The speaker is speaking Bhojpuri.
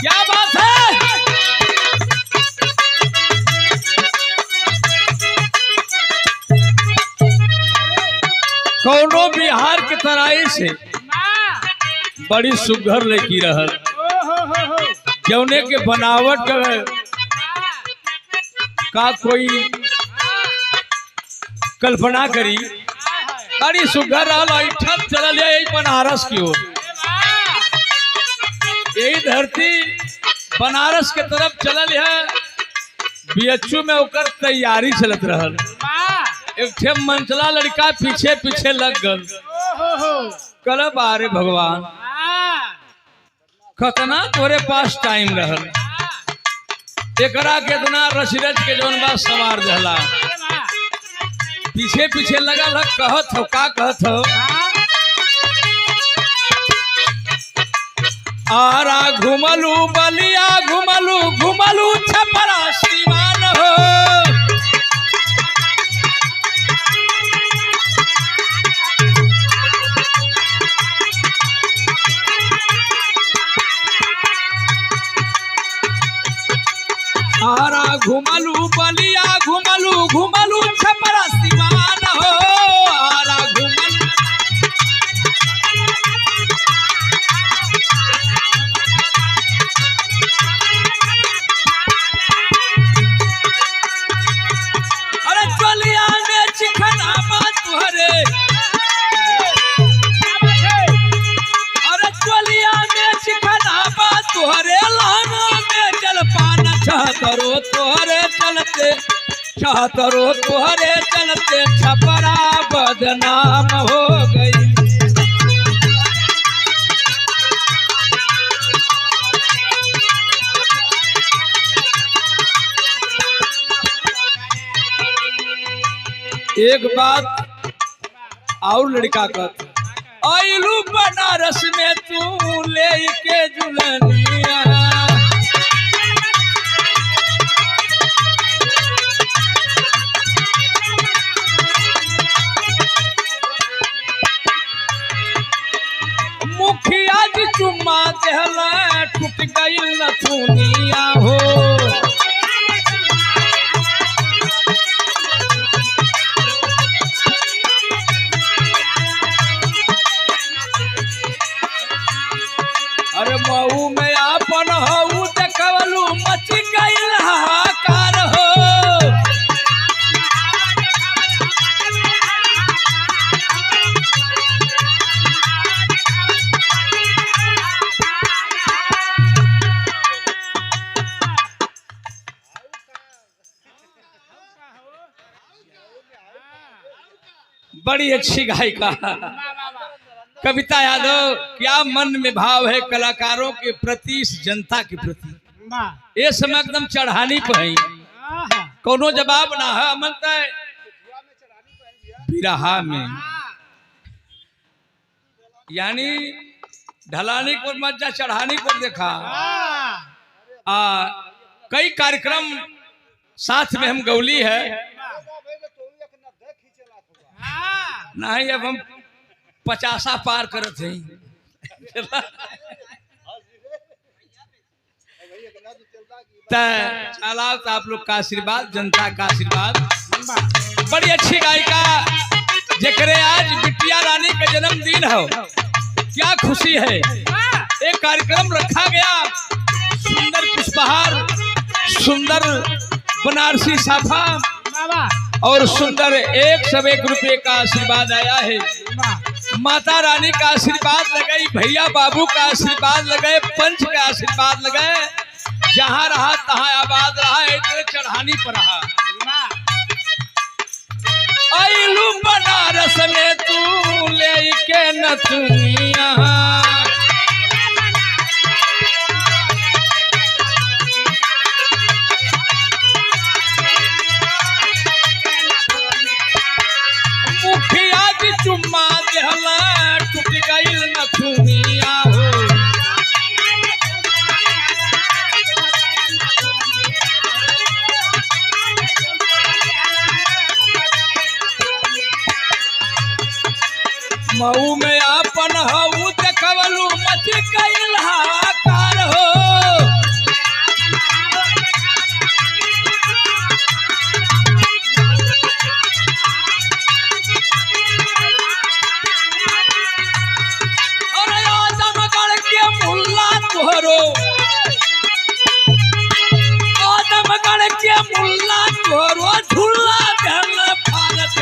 क्या बात है। कौनो बिहार के तराई से बड़ी सुघर लड़की रहल, जौने के बनावट का कोई कल्पना करी। बड़ी सुघर रहल, चल यही बनारस की ओर, यही धरती बनारस के तरफ चलल है। बीएचयू में ओकर तैयारी चलत रहल। एक ठे मंचला लड़का पीछे पीछे लग गल। कल बारे भगवान खतना तोरे पास टाइम रहल, एकरा कितना रच रच के जौन बा सवार दहला। पीछे पीछे लगल है, कहत हो का कहत हो। आरा घुमलू बलिया घुमलू घुमलू छपरा श्रीमान हो। आरा घुमलू बलिया घुमलू घुमलू छपरा श्रीमान हो। आरा घुमलू करो तोहरे चलते चाहतरो तोहरे चलते छपरा बदनाम हो गई। एक बात और लड़का कहता, आइलू बनारस में तू ले के जुलनिया। मुखिया जी चुम्मा देहला टूट गई नथुनिया हो। अरे मऊ में आपन हऊ देखवलू मच गई हाहाकार हो। बड़ी अच्छी गायिका कविता यादव, क्या मन में भाव है कलाकारों के प्रति, इस जनता के प्रति। ये समय एकदम चढ़ानी पे है, कोनो जवाब ना है। मनता है बिरहा में, यानी ढलानी को मत जा, चढ़ानी को देखा। कई कार्यक्रम साथ में हम गौली है नहीं, अब हम 50 पार करत हैं। चला तो आप लोग का आशीर्वाद, जनता का आशीर्वाद। बड़ी अच्छी गायिका जेकरे आज बिटिया रानी का जन्मदिन हो, क्या खुशी है। एक कार्यक्रम रखा गया, सुंदर पुष्पहार, सुंदर बनारसी साफा और सुंदर 101 रुपये का आशीर्वाद आया है। माता रानी का आशीर्वाद लगाई, भैया बाबू का आशीर्वाद लगाए, पंच का आशीर्वाद लगाए। जहाँ रहा तहाँ आबाद रहा, इतने चढ़ानी पर रहा। आइलू बनारस में तू ले के नथुनिया। मुखिया जी चुम्मा देहला टूट गई नथुनिया हो। मऊ में आपन हऊ देखवलू मच गई हाहाकार हो। के मुल्ला तोरो झूला धन फारत